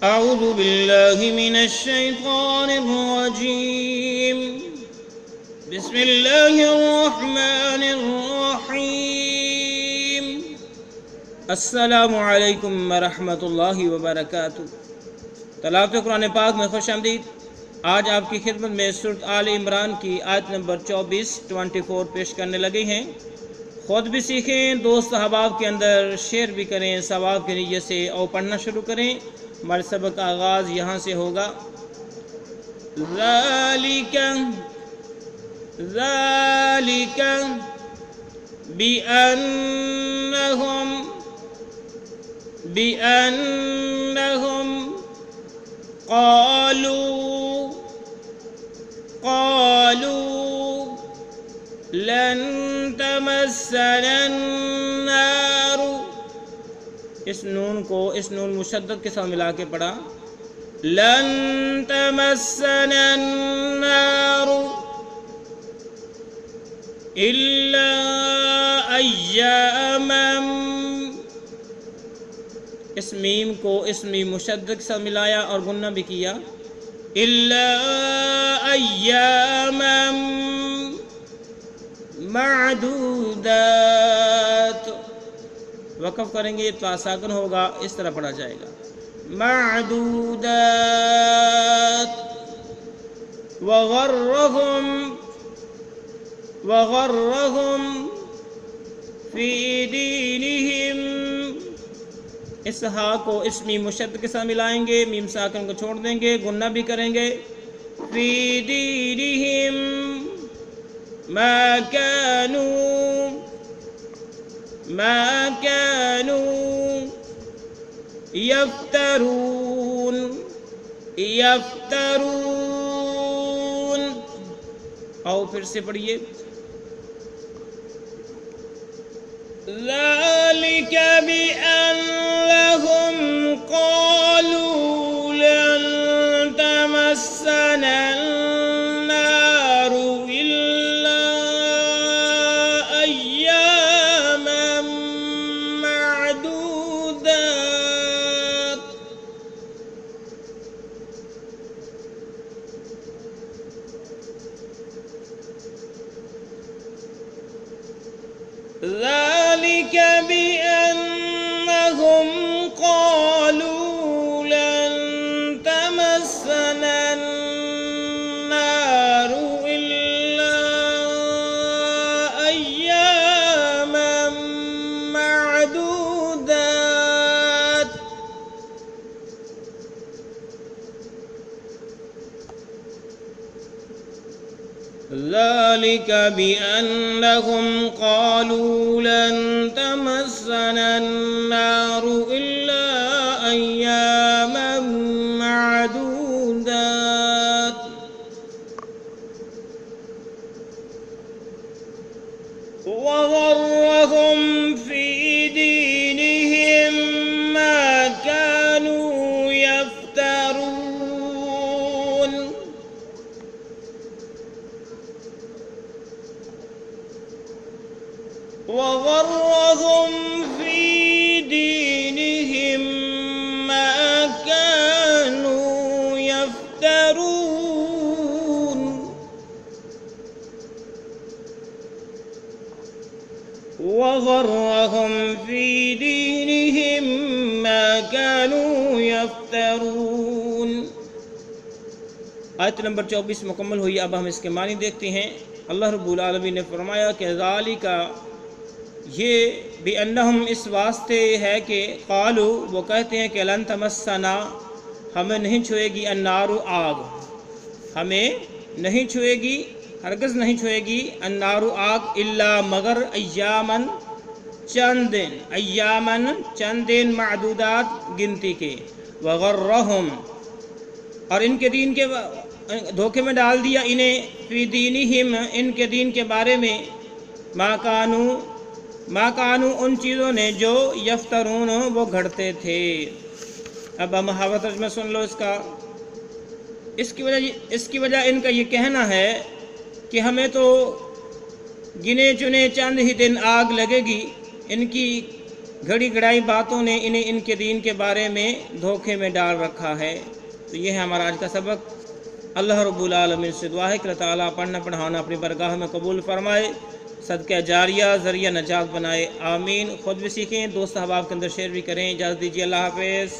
أعوذ بالله من الشيطان الرجيم بسم الله الرحمن الرحيم السلام علیکم ورحمۃ اللہ وبرکاتہ۔ تلاوت قرآن پاک میں خوش آمدید۔ آج آپ کی خدمت میں سورۃ آل عمران کی آیت نمبر 24 پیش کرنے لگے ہیں۔ خود بھی سیکھیں، دوست احباب کے اندر شیئر بھی کریں ثواب کی نیت سے، اور پڑھنا شروع کریں۔ ہمارے سبق کا آغاز یہاں سے ہوگا۔ ذالک بأنهم قالوا لن تمسنا النار۔ اس نون کو اس نون مشدد کے ساتھ ملا کے پڑھا، لن تمسنا النار الا ایاما۔ اس میم کو اس میم مشدد کے ساتھ ملایا اور غنہ بھی کیا، الا ایاما معدودات۔ وقف کریں گے تو ساکن ہوگا، اس طرح پڑھا جائے گا، معدودات۔ وغرهم فی دینہم۔ اس ہا کو اس میم مشدد کے ساتھ ملائیں گے، میم ساکن کو چھوڑ دیں گے، غنہ بھی کریں گے، فی دینہم ما كانوا يفترون۔ اور پھر سے پڑھیے، ذَلِكَ بِأَنَّهُمْ قَالُوا لَن تَمَسَّنَا النَّارُ إِلَّا أَيَّامًا مَّعْدُودَاتٍ۔ ذَلِكَ بِأَنَّهُمْ قَالُوا لَن تَمَسَّنَا النَّارُ إِلَّا أَيَّامًا مَّعْدُودَاتٍ۔ ذَلِكَ بِأَنَّهُمْ قَالُوا لَن تَمَسَّنَا النَّارُ إِلَّا أَيَّامًا مَّعْدُودَاتٍ۔ وَغَرَّهُمْ فِي دِينِهِم مَّا كَانُوا يَفْتَرُونَ۔ وَغَرَّهُمْ فِي دِينِهِم مَّا كَانُوا يَفْتَرُونَ۔ وَغَرَّهُمْ فِي دِينِهِم مَّا كَانُوا يَفْتَرُونَ۔ آیت نمبر 24 مکمل ہوئی۔ اب ہم اس کے معنی دیکھتے ہیں۔ اللہ رب العالمین نے فرمایا کہ ذالک، یہ بِأَنَّهُمْ اس واسطے ہے کہ قالو، وہ کہتے ہیں کہ لن تمسنا، ہمیں نہیں چھوئے گی، النار، آگ، ہمیں نہیں چھوئے گی، ہرگز نہیں چھوئے گی، النار، آگ، الا مگر، ایامن، چند دن، ایامن، چند دن، معدودات، گنتی کے، وغرہم، اور ان کے دین کے دھوکے میں ڈال دیا انہیں، فی دینہم، ان کے دین کے بارے میں، ما کانو، ان چیزوں نے جو یفترون، وہ گھڑتے تھے۔ اب ہم محاورہ ترجمہ سن لو اس کا۔ اس کی وجہ ان کا یہ کہنا ہے کہ ہمیں تو گنے چنے چند ہی دن آگ لگے گی، ان کی گھڑی گڑائی باتوں نے انہیں ان کے دین کے بارے میں دھوکے میں ڈال رکھا ہے۔ تو یہ ہے ہمارا آج کا سبق۔ اللہ رب العالمین سے دعا ہے کہ اللہ تعالیٰ پڑھنا پڑھانا اپنی برگاہ میں قبول فرمائے، صدقہ جاریہ ذریعہ نجات بنائے، آمین۔ خود بھی سیکھیں، دوست احباب کے اندر شیئر بھی کریں۔ اجازت دیجیے، اللہ حافظ۔